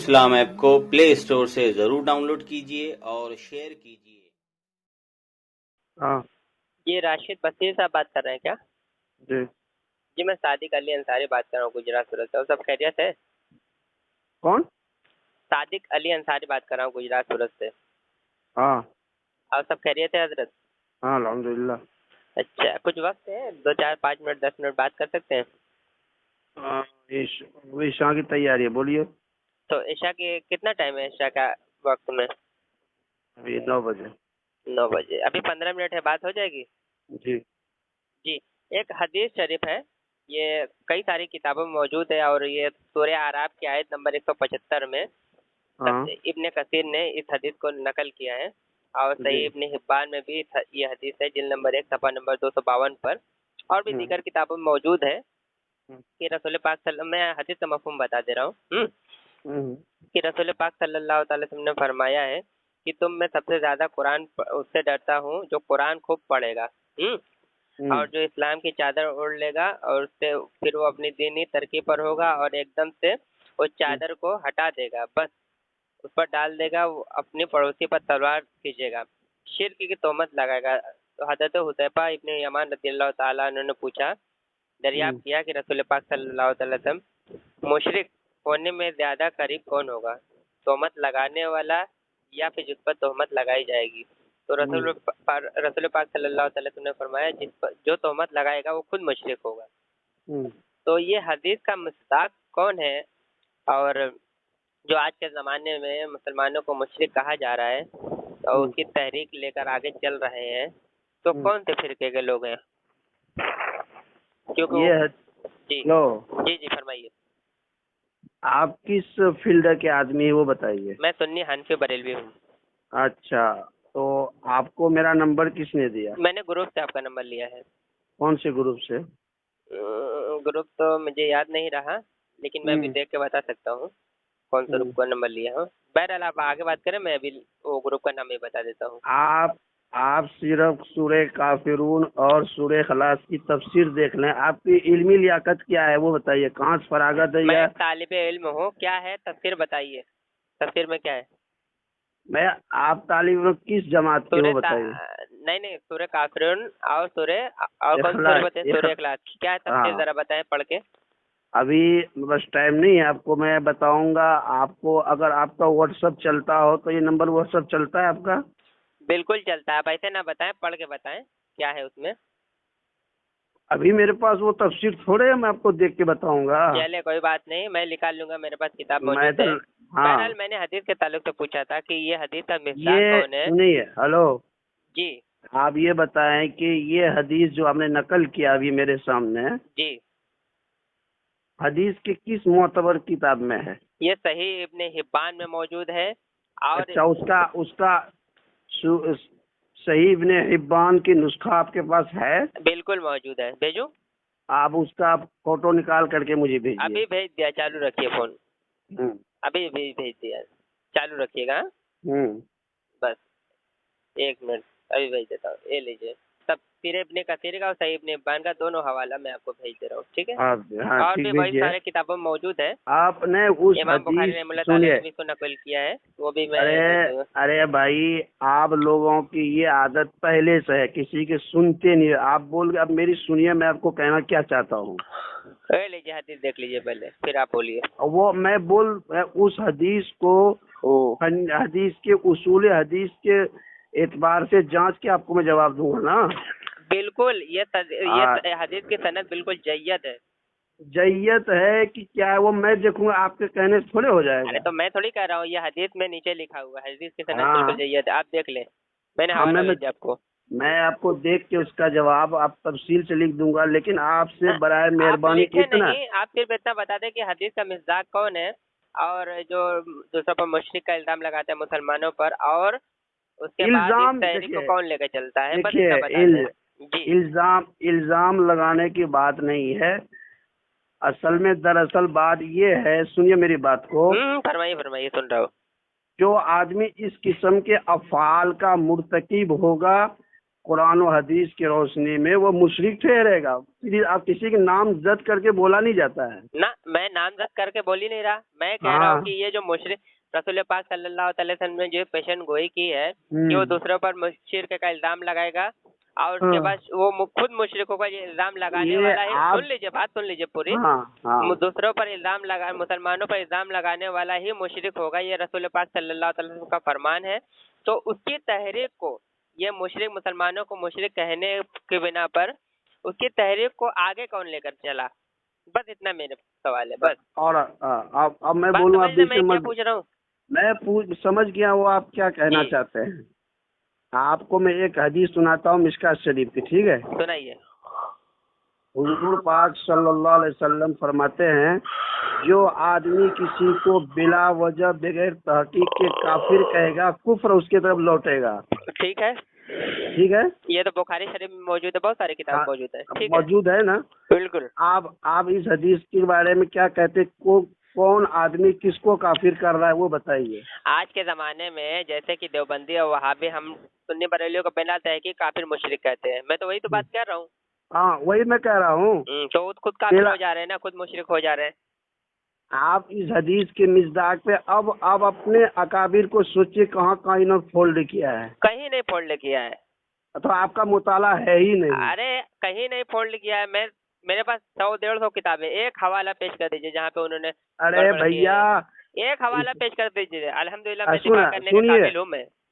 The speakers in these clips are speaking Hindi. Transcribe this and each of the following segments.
इस्लाम ऐप को प्ले स्टोर से जरूर डाउनलोड कीजिए और शेयर कीजिए। हाँ ये राशिद बशीर साहब बात कर रहे हैं क्या? जी। जी मैं सादिक अली अंसारी बात कर रहा हूँ गुजरात सूरत से। और सब खैरियत है? कौन? सादिक अली अंसारी बात कर रहा हूँ गुजरात सूरत से। हाँ और सब खैरियत है हजरत? हाँ अल्हम्दुलिल्लाह। अच्छा, कुछ वक्त है? 2 4 5 मिनट 10 मिनट बात कर सकते हैं? हाँ, ईशा की तैयारी है, बोलिए। तो ईशा के कितना टाइम है ईशा का वक्त में? अभी 9 बजे। 9 बजे। अभी 15 मिनट है, बात हो जाएगी? जी। जी। एक हदीस शरीफ है, ये कई सारी किताबों में मौजूद है और ये सूरह आराफ की आयत नंबर 175 में हाँ इब्ने कसीर ने इस हदीस को नकल किया है। और जी। सही इब्ने हिब्बान में भी ये हदीस है, जिल्द नंबर 1 सफ़ा नंबर 252 पर। और भी हम्म, दीगर किताबों में मौजूद है हम्म, कि रसूल पाक मैं हदीस का मफ़हूम बता दे रहा हूँ हम्म, कि रसूल पाक सल्लल्लाहु अलैहि वसल्लम ने फरमाया है कि तुम में सबसे ज़्यादा कुरान उससे डरता हूँ जो कुरान खूब पढ़ेगा हम्म, और जो इस्लाम की चादर ओढ़ लेगा और उससे फिर वो अपनी दीनी तरक्की पर होगा और एकदम से उस हम्म, चादर को हटा देगा, बस उस पर डाल देगा, वो अपने पड़ोसी पर तलवार खींचेगा, शिर्क की तोहमत लगाएगा। तो हज़रत हुज़ैफा इब्न यमान रज़ियल्लाहु ताला अन्हु ने पूछा, दरियाफ्त किया कि रसूल पाक सल्लल्लाहु अलैहि वसल्लम मुशरिक होने में ज़्यादा करीब कौन होगा, तोहमत लगाने वाला या फिर जिस पर तोहमत लगाई जाएगी? तो हम्म, रसूल पाक सल्लल्लाहु अलैहि वसल्लम ने फरमाया जिस पर जो तोहमत लगाएगा वो खुद मुशरिक होगा। हम्म, तो ये हदीस का मिस्दाक कौन है? और जो आज के ज़माने में मुसलमानों को मुशरिक कहा जा रहा है और हम्म, उसकी तहरीक लेकर आगे चल रहे हैं, तो हम्म। कौन से फिरके के लोग हैं? क्योंकि ये है। जी लो, जी जी फरमाइए। आप किस फील्ड के आदमी है वो बताइए। मैं सुन्नी हनफी बरेलवी हूँ। अच्छा, तो आपको मेरा नंबर किसने दिया? मैंने ग्रुप से आपका नंबर लिया है। कौन से ग्रुप से? ग्रुप तो मुझे याद नहीं रहा, लेकिन मैं अभी हम्म, देख के बता सकता हूँ कौन सा ग्रुप हम्म। का नंबर लिया हूँ। बहरहाल आप आगे बात करें, मैं अभी वो ग्रुप का नाम ही बता देता हूँ। आप आप सिर्फ सूरह काफिरून और सूरह खलास की तफसीर देख लें। आपकी इल्मी लियाकत क्या है वो बताइए, कहाँ से फरागत है? मैं या एक तालिब इल्म हूँ, क्या है तफसीर बताइए, तफसीर में क्या है? मैं आप तालीम में किस जमात के वो सूर्य बताइए। नहीं नहीं, सूर्य काफिरून और सूर्य और कौन सी सूर्य इखलास बताए? सूर्य इखलास। क्या है तफसीर, हाँ। जरा बताएं पढ़ के। अभी बस टाइम नहीं है, आपको मैं बताऊंगा। आपको अगर आपका व्हाट्सअप चलता हो तो ये नंबर व्हाट्सअप चलता है आपका? बिल्कुल चलता है, आप ऐसे ना बताएं, पढ़ के बताएं क्या है उसमें। अभी मेरे पास वो तफसीर थोड़े है, मैं आपको देख के बताऊंगा। चले कोई बात नहीं, मैं निकाल लूंगा, मेरे पास किताब मैं मौजूद तो है। बहरहाल हाँ। मैंने हदीस के ताल्लुक से पूछा था कि ये हदीस का मिस्दाक ये कौन है? सुनिए, हेलो। जी आप ये बताएं कि ये हदीस जो आपने नकल किया अभी मेरे सामने, जी। हदीस के किस मोतबर किताब में है? ये सही इब्ने हिब्बान में मौजूद है। और अच्छा, उसका उसका सु- सही इब्ने हिब्बान की नुस्खा आपके पास है? बिल्कुल मौजूद है, भेजूं? आप उसका फोटो निकाल करके मुझे भेजिए। अभी भेज दिया, चालू रखिए फोन। हम्म, अभी भी भेज दिया, चालू रखिएगा हाँ? हम्म। बस 1 मिनट, अभी भेज देता हूँ, ये लीजिए। तफसीर इब्ने कसीर का और सही इब्ने हिब्बान का दोनों हवाला मैं आपको भेज दे रहा हूँ, ठीक है? आप हाँ और ठीक भी वही भेजिए। सारे किताबों में मौजूद है। आपने उस इमाम बुखारी हदीस, रहमतुल्लाह ताला सुनिए। ने भी इसको नकल किया है, वो भी मैं अरे भेज दूंगा। अरे भाई, आप लोगों की ये आदत पहले से है, किसी के सुनते नहीं है। आप बोल, अब मेरी सुनिए, मैं आपको कहना क्या चाहता हूँ। ये लीजिए हदीस देख लीजिए पहले, फिर आप बोलिए। वो मैं उस हदीस को हदीस के उसूल हदीस के एतबार से जांच के आपको मैं जवाब दूंगा ना। बिल्कुल, आ, ये हदीस की सनद बिल्कुल जय्यद है। जय्यत है कि क्या है वो मैं देखूंगा, आपके कहने से थोड़े हो अरे जाएगा। तो मैं थोड़ी कह रहा हूँ, ये हदीस में नीचे लिखा हुआ है, हदीस की सनद बिल्कुल हाँ जय्यद है, आप देख लें। मैंने हाँ। हवाला भेजा आपको। मैं आपको देख के उसका जवाब आप तफसील से लिख दूंगा, लेकिन आपसे हाँ, बराए आप मेहरबानी लिखे इतना। नहीं, आप सिर्फ इतना बता दें कि हदीस का मिस्दाक कौन है और जो दूसरों पर मुशरिक का इल्जाम लगाते हैं मुसलमानों पर, और उसके बाद इस इल्जाम तहरीक को देखिए, कौन लेकर चलता है, बस देखिए इतना बता दें। जी। इल्जाम लगाने की बात नहीं है। असल में दरअसल बात ये है, सुनिए मेरी बात को। फरमाइए फरमाइए, सुन रहा हूँ। जो आदमी इस किस्म के अफ़ाल का मुर्तकिब होगा, कुरान और हदीस की रोशनी में वो मुशरिक ठहरेगा। फिर आप किसी के नाम जद करके बोला नहीं जाता है। ना मैं नाम रख करके बोल ही नहीं रहा, मैं कह रहा हूँ हाँ। कि ये जो मुशरिक रसूल पाक सल्लल्लाहु अलैहि वसल्लम ने जो पेशन गोई की है कि वो दूसरों पर शिर्क का इल्जाम लगाएगा और उसके हाँ। बाद वो खुद मुशरिकों का ये इल्जाम लगाने ये वाला है। आप सुन लीजिए, बात सुन लीजिए पूरी। हाँ हाँ दूसरों पर इल्जाम लगा, मुसलमानों पर इल्जाम लगाने वाला ही मुशरिक होगा, ये रसूल पाक सल्लल्लाहु अलैहि वसल्लम का फरमान है। तो उसकी तहरीक को, ये मुशरिक मुसलमानों को मुशरिक कहने की बिना पर उसकी तहरीक को आगे कौन लेकर चला, बस इतना मेरा सवाल है, बस। और अब मैं बात बोलूँ, आप समझ रहे, बीच मैं में क्या मत। पूछ रहा हूँ? मैं समझ गया वो आप क्या कहना जी। चाहते हैं। आपको मैं एक हदीस सुनाता हूँ मिशकात शरीफ की, ठीक है। सुनाइए। हुजूर पाक सल्लल्लाहु अलैहि वसल्लम फरमाते हैं, जो आदमी किसी को बिला वजह बगैर तहकीक के काफिर कहेगा, कुफ्र उसकी तरफ लौटेगा। ठीक है, ठीक है। ये तो बुखारी शरीफ में मौजूद है, बहुत सारी किताब मौजूद है। ठीक है, मौजूद है ना। बिल्कुल। आप इस हदीस के बारे में क्या कहते, कौन आदमी किसको काफिर कर रहा है वो बताइए। आज के ज़माने में जैसे कि देवबंदी और वहाबी हम सुन्नी बरेलियों को बिना तहकीक काफिर मुशरिक कहते हैं, मैं तो वही तो बात कर रहा हूँ। हाँ, वही मैं कह रहा हूँ। तो वो खुद काफिर हो जा रहे हैं ना, खुद मुशरिक हो जा रहे हैं। आप इस हदीस के मिज़दाक पे अब अपने अकाबिर को सोचिए, कहाँ कहाँ इन्होंने फोल्ड किया है। कहीं नहीं फोल्ड किया है। तो आपका मुताला है ही नहीं। अरे कहीं नहीं फोल्ड किया है। मेरे पास 100-150 किताबें, एक हवाला पेश कर दीजिए जहाँ पे उन्होंने। अरे भैया, एक हवाला पेश कर दीजिए, अल्हम्दुलिल्लाह मैं दिफा करने के काबिल हूँ।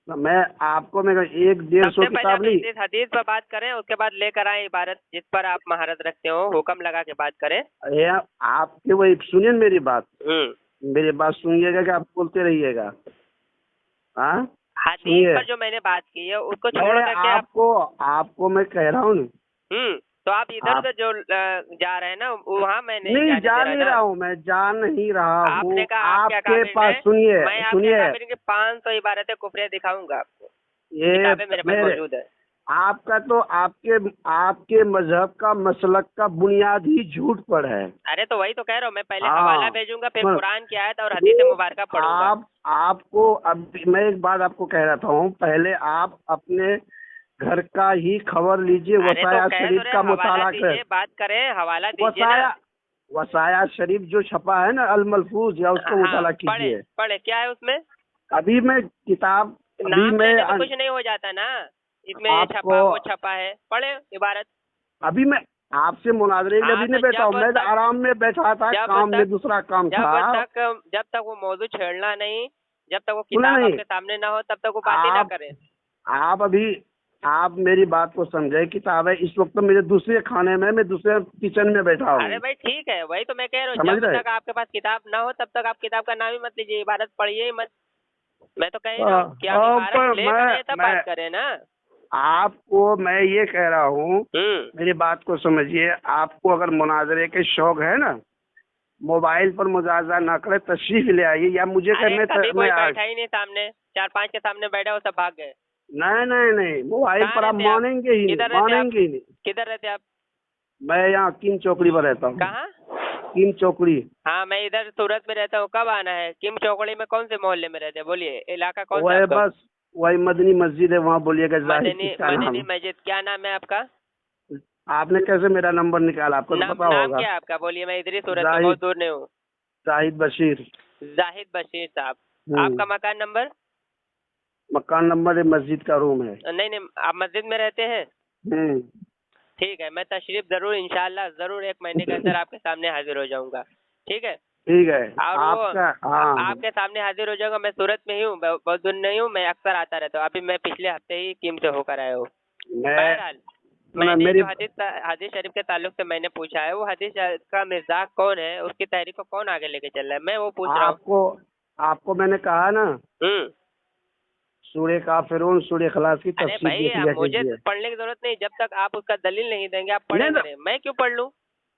मैं आपको 100-150 किताब नहीं। हदीस पर बात करें, उसके बाद लेकर आए इबारत जिस पर आप महारत रखते हो, हुक्म लगा के बात करें। आपके वही सुनिए मेरी बात। मेरी बात सुनिएगा कि आप बोलते रहिएगा। हाँ, हदीस पर जो मैंने बात की है उसको छोड़ करके आपको मैं कह रहा हूँ। तो आप इधर से जो जा रहे हैं ना, वहाँ मैं नहीं जा नहीं रहा हूँ, मैं जा नहीं रहा हूँ। आपने कहा आपके पास सुनिए, मैं आपके 500 इबारतें कुफरिया दिखाऊंगा आपको, ये मेरे पास मौजूद है। आपका तो आपके मजहब का मसलक का बुनियाद ही झूठ पर है। अरे तो वही तो कह रहा हूँ, मैं पहले हवाला भेजूंगा, फिर कुरान की आयत और हदीस मुबारका पढ़ूंगा। आपको अब मैं एक बात आपको कह रहा हूँ, पहले आप अपने घर का ही खबर लीजिए, वसाया शरीफ का मुताला करें, बात करें, हवाला दीजिए। वसाया शरीफ जो छपा है ना अल मलफूज, या उसको मुताला कीजिए। पढ़े क्या है उसमें? अभी मैं किताब तो कुछ नहीं हो जाता ना, इसमें छपा वो छपा है, पढ़े इबारत। अभी मैं आपसे मुनाजरे के लिए भी नहीं बैठा हूँ, मैं आराम में बैठा था, काम में दूसरा काम था। जब तक वो मौजूद छेड़ना नहीं, जब तक वो किताब आपके सामने ना हो, तब तक वो बातें ना करें। आप मेरी बात को समझे, किताब है इस वक्त तो मेरे दूसरे खाने में, मैं दूसरे किचन में बैठा हूँ। अरे भाई ठीक है, वही तो मैं कह रहा हूँ, जब तक आपके पास किताब ना हो तब तक आप किताब का नाम ही मत लीजिए, इबारत पढ़िए ही मत। मैं तो कह रहा हूँ कि आप इबारत लेकर तब बात करें ना। आपको मैं ये कह रहा हूँ, मेरी बात को समझिए। आपको अगर मुनाजरे के शौक है ना, मोबाइल पर मुजाहरा ना करे, तशरीफ ले आइए, या मुझे करने कोई बैठा ही नहीं सामने, 4-5 के सामने बैठे हो, सब भाग गए। नहीं, मोबाइल पर आप मानेंगे ही नहीं। किधर रहते आप? मैं यहाँ किम चौकड़ी पर रहता हूँ। कहाँ? किम चौकड़ी। हाँ, मैं इधर सूरत में रहता हूँ। कब आना है? किम चौकड़ी में कौन से मोहल्ले में रहते हैं, बोलिए, इलाका कौन सा? बस वही मदनी मस्जिद है, वहाँ बोलिएगा। मदनी मस्जिद। क्या नाम है आपका? आपने कैसे मेरा नंबर निकाला, आपको पता होगा। नाम क्या आपका, बोलिए, मैं इधर ही सूरत में, बहुत दूर नहीं हूँ। जाहिद बशीर साहब। आपका मकान नंबर? मकान नंबर मस्जिद का रूम है। नहीं, आप मस्जिद में रहते हैं? ठीक है, मैं तशरीफ जरूर, इंशाल्लाह जरूर 1 महीने के अंदर आपके सामने हाजिर हो जाऊंगा। ठीक है। आपके सामने हाजिर हो जाऊंगा। मैं सूरत में ही हूँ, बहुत दूर नहीं हूँ, मैं अक्सर आता रहता हूँ। अभी मैं पिछले हफ्ते ही किम से होकर आया हूँ। बहरहाल, मैंने जो हदीस शरीफ के ताल्लुक से मैंने पूछा है, वो हदीस का मिज़ाक कौन है, उसकी तहरीक को कौन आगे लेके चल रहा है, मैं वो पूछ रहा हूँ। आपको मैंने कहा ना, सूरह काफिरून, सूरह खलास की तफसीर देख लिया। मुझे पढ़ने की जरूरत नहीं, जब तक आप उसका दलील नहीं देंगे, आप पढ़ेंगे। मैं क्यों पढ़ लूँ?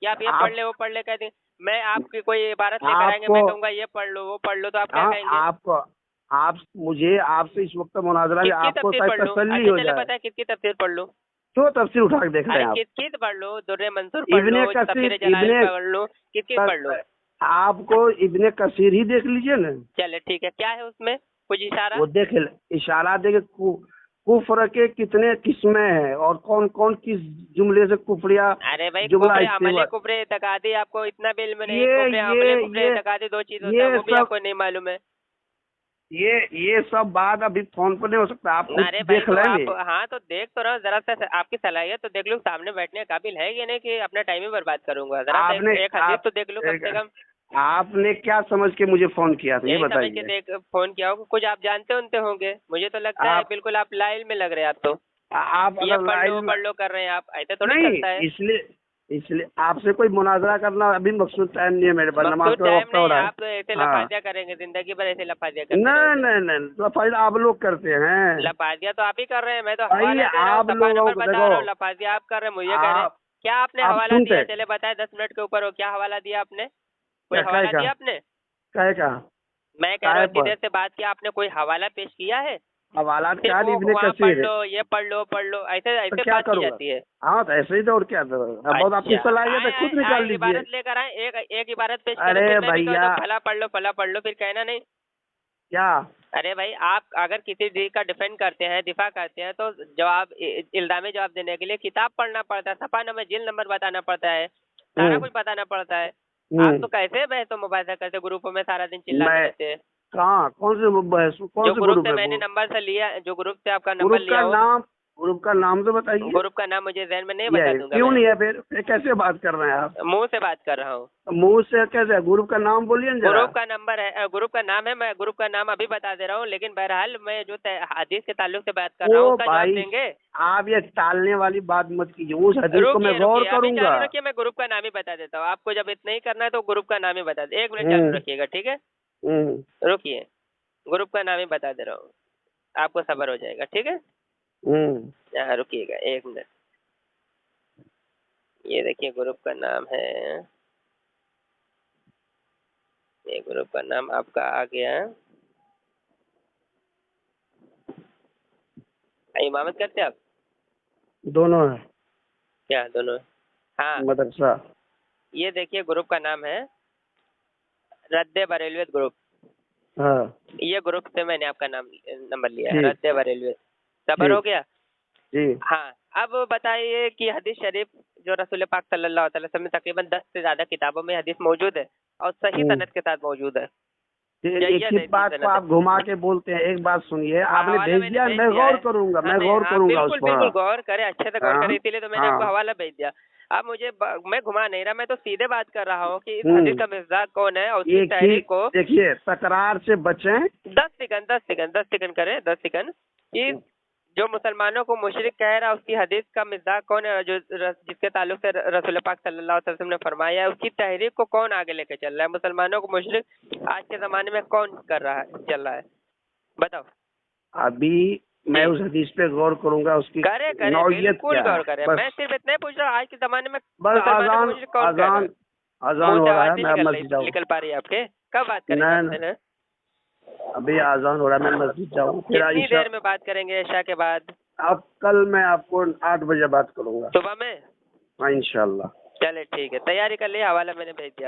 या आप ये पढ़ ले, वो पढ़ ले, कह दें। मैं आपकी कोई इबारत लेकर आएंगे, मैं कहूँगा ये पढ़ लो, वो पढ़ लो, तो आप क्या कहेंगे? मुझे आपसे इस वक्त मुनाजरा है, आपको तसल्ली हो जाए। पता है किसकी तफसीर पढ़ लूँ? तो तफसीर उठा के देख रहे हैं आप। किसकी पढ़ लो? दुर्रे मंसूर पढ़ लो, तफसीर जलाल पढ़ लो, किसकी पढ़ लो? आपको इब्ने कसीर ही देख लीजिए ना। चले ठीक है, क्या है उसमें कुछ इशारा? वो देख, इशारा देखे, कुफ्र के कितने किस्में हैं और कौन कौन किस जुमले से कुफरिया अरे भाई जुमला कुफरे अमली इस्तेमाल। कुफरे इत्तेकादी आपको इतना भी इल्म नहीं। ये कुफरे अमली ये कुफरे ये इत्तेकादी दो चीज होता ये है, वो भी सब आपको नहीं मालूम है। ये सब बात अभी फोन पर नहीं हो सकता, आप खुद अरे भाई देख तो लेंगे। आप, हाँ तो देख तो रहा हूँ, जरा सा आपकी सलाहियत तो देख लूँ, सामने बैठने के काबिल है कि नहीं कि अपना टाइम ही बर्बाद करूंगा। जरा सा आपने एक हदीस आप तो देख लूँ कम से कम। आपने क्या समझ के मुझे फोन किया था, ये यही समझ के बताइए। देख फोन किया होगा, कुछ आप जानते उनते होंगे, मुझे तो लगता है आप बिल्कुल आप लाइल में लग रहे हैं आप तो। आप ये अगर लाइन पढ़ लो कर रहे हैं आप, ऐसे थोड़ी नहीं, चलता है। इसलिए आपसे कोई मुनाजरा करना अभी मकसूद टाइम नहीं है मेरे पास, नमाज मकसूद का टाइम वक्त हो नहीं, रहा है। आप तो ऐसे हाँ, लफाजिया करेंगे जिंदगी भर, ऐसे लफाजिया करते नहीं रहेंगे। नहीं नहीं, तो फायदा आप लोग करते हैं लफाजिया तो आप ही कर रहे हैं, मैं तो भाई। हवाला दे रहा हूँ, आप सफा लोगों नंबर को बता देखो, रहा हूँ, लफाजिया आप कर रहे हैं, मुझे कह रहे हैं। क्या आपने आप हवाला सुनते दिया, चले बताए 10 मिनट के ऊपर हो, क्या हवाला दिया आपने? कोई क्या हवाला दिया आपने? कहेगा मैं कह रहा हूँ काय इतनी पर देर से बात किया, आपने कोई हवाला पेश किया है? हवालात सिर्फ क्या वो इब्ने वहाँ कसीर पढ़ है, लो, ये पढ़ लो, ऐसे तो ऐसे क्या बात की करूँगा? जाती है। हाँ तो ऐसे ही तो, और क्या तो, बहुत आपकी अच्छा, सलाहियत है, आए खुद आए निकाल आए लीजिए। इबारत लेकर आए, एक इबारत पेश करें, अरे फिर मैं भी कहता भैया, हूँ फला पढ़ लो, फिर कहना नहीं। क्या अरे भाई आप अगर किसी चीज का डिफेंड करते हैं, दिफा करते हैं, तो जवाब इल्जामी जवाब देने के लिए किताब पढ़ना पड़ता है, सफा नंबर जिल्द नंबर बताना पड़ता है, सारा कुछ बताना पड़ता है। आप तो कैसे बहस तो मुबाहिसा करते, ग्रुपों में सारा दिन चिल्लाते मैं रहते हैं। कहाँ, कौन से कौन जो से ग्रुप ग्रुप से में मैंने नंबर से लिया, जो ग्रुप से आपका नंबर लिया हो, ग्रुप का नाम तो बताइए। ग्रुप का नाम मुझे जहन में नहीं बता ये दूंगा क्यों मैं, नहीं है फिर कैसे बात कर रहे हैं आप? मुंह से बात कर रहा हूँ। मुंह से कैसे? ग्रुप का नाम बोलिए ना जरा। ग्रुप का नंबर है, ग्रुप का नाम है, मैं ग्रुप का नाम अभी बता दे रहा हूँ, लेकिन बहरहाल मैं जो हदीस के ताल्लुक से बात कर रहा हूँ ओ उसका जवाब भाई, देंगे। आप ये टालने वाली बात मत कीजिए, उस हदीस को मैं रुकिए गौर रुकिए, अभी करूंगा। चालू रखिए, मैं ग्रुप का नाम ही बता देता हूँ आपको, जब इतना ही करना है तो ग्रुप का नाम ही बता दे। 1 मिनट चालू रखिएगा, ठीक है? रुकिए, ग्रुप का नाम ही बता दे रहा हूँ, आपको सबर हो जाएगा, ठीक है? हाँ रुकिएगा 1 मिनट। ये देखिए ग्रुप का नाम है, ये ग्रुप का नाम आपका आ गया। इमामत करते आप? दोनों है, क्या दोनों? हाँ, मदरसा। ये देखिए ग्रुप का नाम है रद्द बरेलवियत ग्रुप। हाँ ये ग्रुप से मैंने आपका नंबर लिया है, जी रद्द बरेलवियत। सबर जी हो गया? जी। हाँ, अब बताइए कि हदीस शरीफ जो रसूल पाक सल्लल्लाहु अलैहि वसल्लम में तकरीबन 10 से ज्यादा किताबों में हदीस मौजूद है और सही सनद के साथ मौजूद है। एक ही बात को आप घुमा के बोलते हैं, एक बात सुनिए, आपने भेज दिया, मैं गौर करूंगा, मैं गौर करूंगा उस पर। बिल्कुल गौर करें, अच्छे से गौर हाँ, करें, इसीलिए तो मैंने हाँ। आपको हवाला भेज दिया। अब मैं घुमा नहीं रहा, मैं तो सीधे बात कर रहा हूँ कि इस हदीस का मिज़दाक कौन है और उसकी एक ही तहरीक को। देखिए, तकरार से बचें। 10 सेकंड करें, 10 सेकंड कि जो मुसलमानों को मुशरिक कह रहा है उसकी हदीस का मिज़दाक कौन है, जो जिसके ताल्लुक से रसूल पाक सल्लल्लाहु अलैहि वसल्लम ने फरमाया है, उसकी तहरीक को कौन आगे लेके चल रहा है? मुसलमानों को मुशरिक आज के जमाने में कौन कर रहा है, चल रहा है, बताओ। अभी मैं उस हदीस पे गौर करूंगा, उसकी करे नौइयत बिल्कुल क्या गौर है। करे, बस मैं सिर्फ इतना ही पूछ रहा हूँ आज के जमाने में बस मुसलमानों को मुशरिक कौन कर रहा है? अजान मुंह हो से रहा है, आवाज मैं नहीं मस्जिद जाऊँ। निकल पा रही है आपके? कब बात करेंगे नहीं, आपसे? अभी आजान हो रहा है, मैं मस्जिद जाऊँ, फिर कितनी ईशा। देर में बात करेंगे ईशा के बाद? अब कल मैं आपको 8 बजे बात करूंगा। सुबह में? हाँ इंशाल्लाह। चले ठीक है, तैयारी कर लिया, हवाला मैंने भेज दिया।